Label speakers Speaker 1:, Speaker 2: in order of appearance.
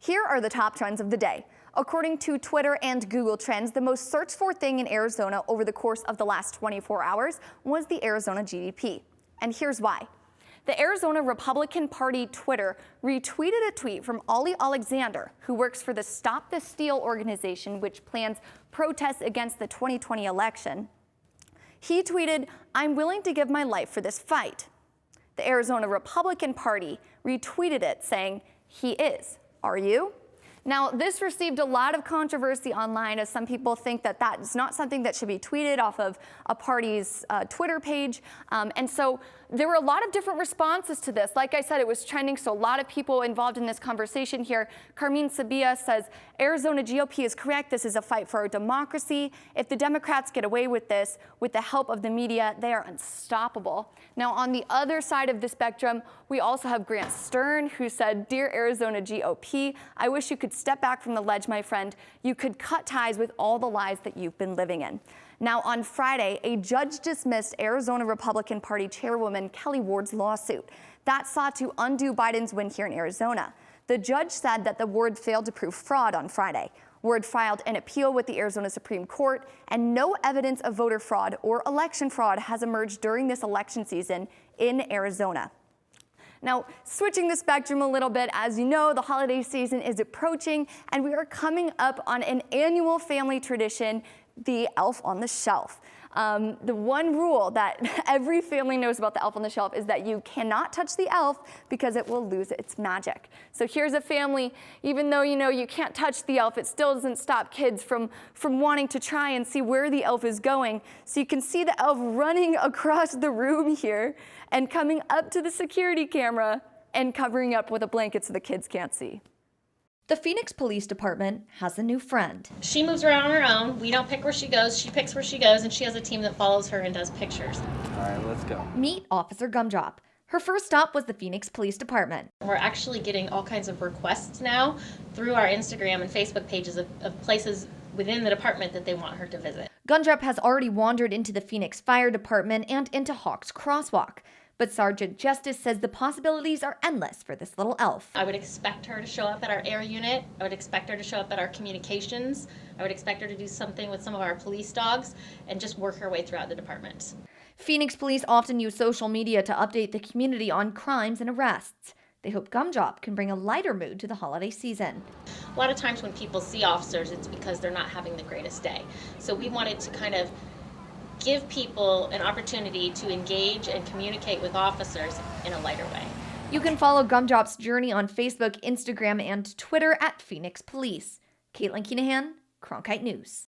Speaker 1: Here are the top trends of the day. According to Twitter and Google Trends, the most searched for thing in Arizona over the course of the last 24 hours was the Arizona GOP. And here's why. The Arizona Republican Party Twitter retweeted a tweet from Ollie Alexander, who works for the Stop the Steal organization, which plans protests against the 2020 election. He tweeted, "I'm willing to give my life for this fight." The Arizona Republican Party retweeted it, saying, "He is. Are you?" Now, this received a lot of controversy online, as some people think that that is not something that should be tweeted off of a party's Twitter page. And so there were a lot of different responses to this. Like I said, it was trending, so a lot of people involved in this conversation here. Carmine Sabia says, Arizona GOP is correct. This is a fight for our democracy. If the Democrats get away with this, with the help of the media, they are unstoppable. Now, on the other side of the spectrum, we also have Grant Stern, who said, "Dear Arizona GOP, I wish you could step back from the ledge, my friend. You could cut ties with all the lies that you've been living in." Now, on Friday, a judge dismissed Arizona Republican Party Chairwoman Kelly Ward's lawsuit that sought to undo Biden's win here in Arizona. The judge said that the Ward failed to prove fraud on Friday. Ward filed an appeal with the Arizona Supreme Court, and no evidence of voter fraud or election fraud has emerged during this election season in Arizona. Now, switching the spectrum a little bit, as you know, the holiday season is approaching, and we are coming up on an annual family tradition, the elf on the shelf. The one rule that every family knows about the elf on the shelf is that you cannot touch the elf because it will lose its magic. So here's a family, even though you can't touch the elf, it still doesn't stop kids from wanting to try and see where the elf is going. So you can see the elf running across the room here and coming up to the security camera and covering up with a blanket so the kids can't see.
Speaker 2: The Phoenix Police Department has a new friend.
Speaker 3: She moves around on her own. We don't pick where she goes. She picks where she goes, and she has a team that follows her and does pictures.
Speaker 4: All right, let's go.
Speaker 2: Meet Officer Gumdrop. Her first stop was the Phoenix Police Department.
Speaker 3: We're actually getting all kinds of requests now through our Instagram and Facebook pages of places within the department that they want her to visit.
Speaker 2: Gumdrop has already wandered into the Phoenix Fire Department and into Hawks Crosswalk. But Sergeant Justice says the possibilities are endless for this little elf.
Speaker 3: I would expect her to show up at our air unit. I would expect her to show up at our communications. I would expect her to do something with some of our police dogs and just work her way throughout the department.
Speaker 2: Phoenix police often use social media to update the community on crimes and arrests. They hope Gumdrop can bring a lighter mood to the holiday season.
Speaker 3: A lot of times when people see officers, it's because they're not having the greatest day. So we wanted to kind of give people an opportunity to engage and communicate with officers in a lighter way.
Speaker 2: You can follow Gumdrop's journey on Facebook, Instagram, and Twitter at Phoenix Police. Katelyn Keenehan, Cronkite News.